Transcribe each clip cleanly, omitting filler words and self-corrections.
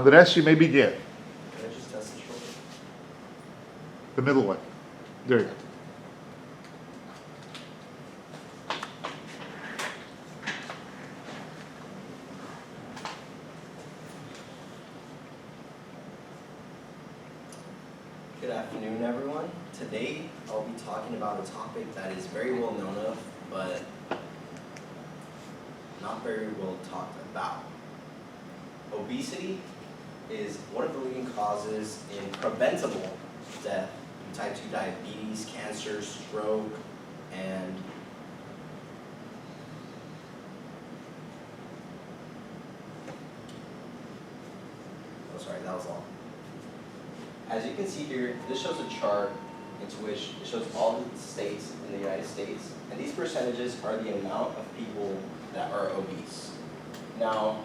Andres, you may begin. Can I just test this real quick? The middle one. There you go. Good afternoon, everyone. Today, I'll be talking about a topic that is very well known of, but not very well talked about. Obesity is one of the leading causes in preventable death from type 2 diabetes, cancer, stroke, and oh, sorry, that was all. As you can see here, this shows a chart into which it shows all the states in the United States, and these percentages are the amount of people that are obese. Now,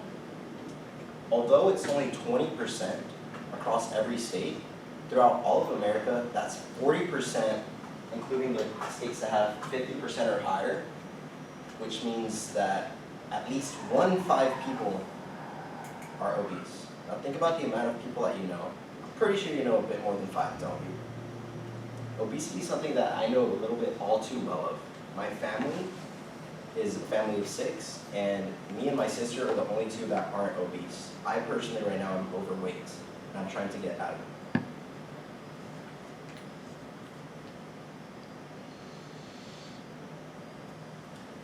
although it's only 20% across every state, throughout all of America, that's 40%, including the states that have 50% or higher, which means that at least 1 in 5 people are obese. Now think about the amount of people that you know. I'm pretty sure you know a bit more than 5, don't you? Obesity is something that I know a little bit all too well of. My family is a family of 6, and me and my sister are the only 2 that aren't obese. I personally right now am overweight, and I'm trying to get out of it.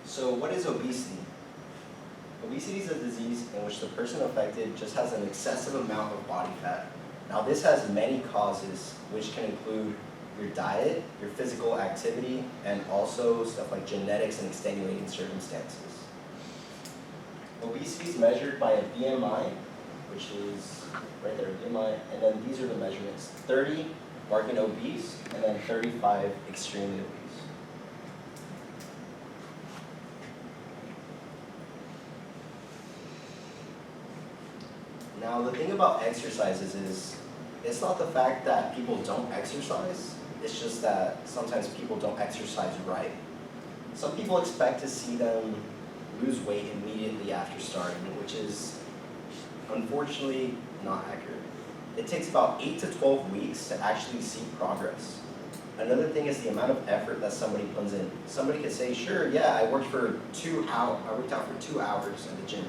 So what is obesity? Obesity is a disease in which the person affected just has an excessive amount of body fat. Now this has many causes, which can include your diet, your physical activity, and also stuff like genetics and extenuating circumstances. Obesity is measured by a BMI, which is right there, BMI, and then these are the measurements. 30 marking obese, and then 35 extremely obese. Now the thing about exercises is, it's not the fact that people don't exercise, it's just that sometimes people don't exercise right. Some people expect to see them lose weight immediately after starting, which is unfortunately not accurate. It takes about 8 to 12 weeks to actually see progress. Another thing is the amount of effort that somebody puts in. Somebody could say, sure, yeah, I worked out for 2 hours at the gym.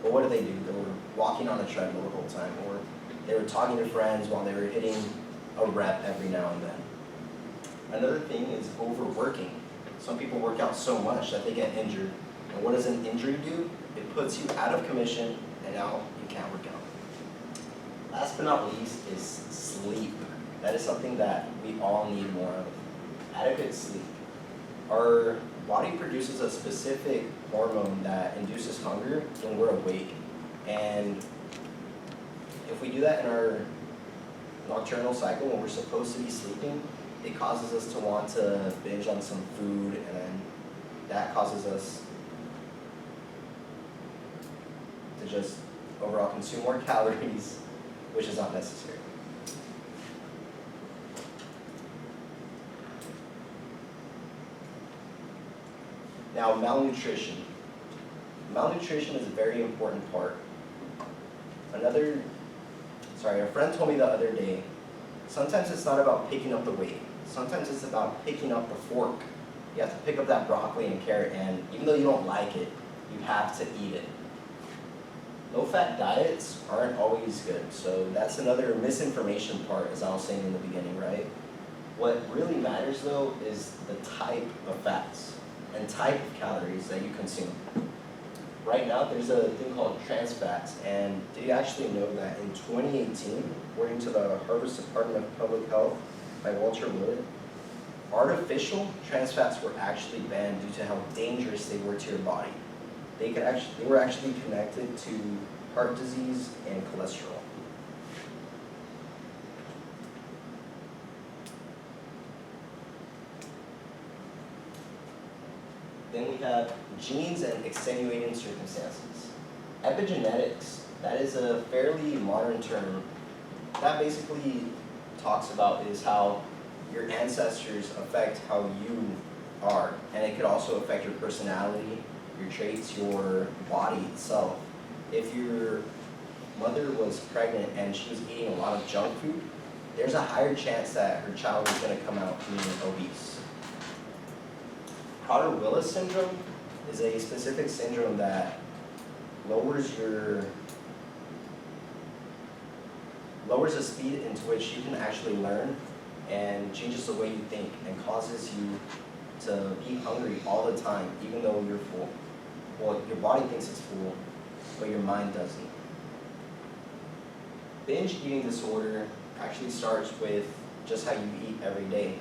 But what did they do? They were walking on a treadmill the whole time, or they were talking to friends while they were hitting a rep every now and then. Another thing is overworking. Some people work out so much that they get injured. And what does an injury do? It puts you out of commission, and now you can't work out. Last but not least is sleep. That is something that we all need more of. Adequate sleep. Our body produces a specific hormone that induces hunger when we're awake. And if we do that in our nocturnal cycle when we're supposed to be sleeping, it causes us to want to binge on some food, and then that causes us to just overall consume more calories, which is not necessary. Now, malnutrition. Malnutrition is a very important part. A friend told me the other day, sometimes it's not about picking up the weight. Sometimes it's about picking up the fork. You have to pick up that broccoli and carrot, and even though you don't like it, you have to eat it. Low-fat diets aren't always good, so that's another misinformation part, as I was saying in the beginning, right? What really matters, though, is the type of fats and type of calories that you consume. Right now, there's a thing called trans fats, and did you actually know that in 2018, according to the Harvard Department of Public Health by Walter Willett, artificial trans fats were actually banned due to how dangerous they were to your body. They were actually connected to heart disease and cholesterol. Then we have genes and extenuating circumstances. Epigenetics, that is a fairly modern term. That basically talks about is how your ancestors affect how you are, and it could also affect your personality, your traits, your body itself. If your mother was pregnant and she was eating a lot of junk food, there's a higher chance that her child is going to come out being obese. Prader-Willis syndrome is a specific syndrome that lowers the speed into which you can actually learn and changes the way you think and causes you to be hungry all the time, even though you're full. Well, your body thinks it's full, but your mind doesn't. Binge eating disorder actually starts with just how you eat every day.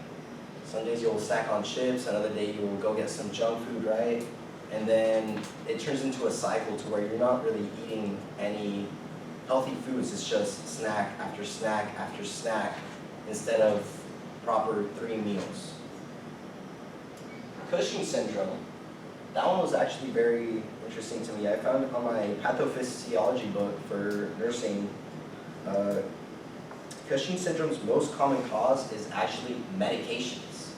Some days you'll snack on chips, another day you'll go get some junk food, right? And then it turns into a cycle to where you're not really eating any healthy foods, it's just snack after snack after snack instead of proper 3 meals. Cushing syndrome, that one was actually very interesting to me. I found it on my pathophysiology book for nursing. Cushing syndrome's most common cause is actually medications.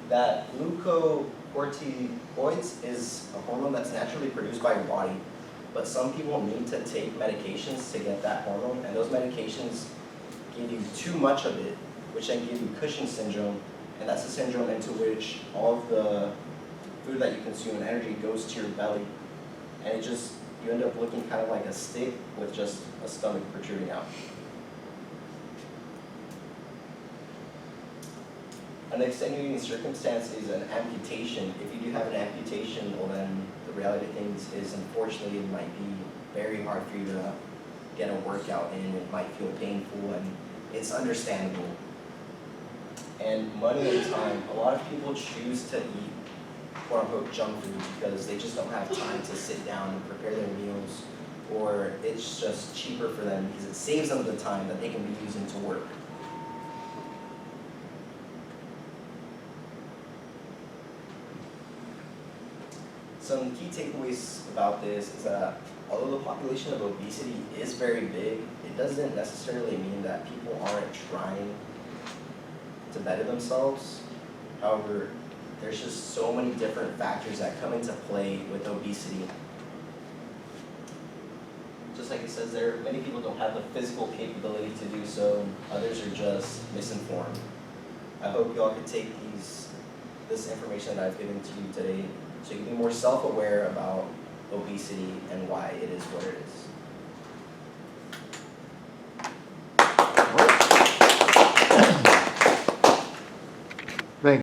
That glucocorticoids is a hormone that's naturally produced by your body, but some people need to take medications to get that hormone, and those medications give you too much of it, which then give you Cushing syndrome, and that's a syndrome into which all of the food that you consume and energy goes to your belly, and you end up looking kind of like a stick with just a stomach protruding out. An extenuating circumstance is an amputation. If you do have an amputation, well then the reality of things is unfortunately it might be very hard for you to get a workout in. It might feel painful and it's understandable. And money and time. A lot of people choose to eat quote unquote junk food because they just don't have time to sit down and prepare their meals, or it's just cheaper for them because it saves them the time that they can be using to work. Some key takeaways about this is that although the population of obesity is very big, it doesn't necessarily mean that people aren't trying to better themselves. However, there's just so many different factors that come into play with obesity. Just like it says there, many people don't have the physical capability to do so, others are just misinformed. I hope you all could take this information that I've given to you today so you can be more self-aware about obesity and why it is what it is.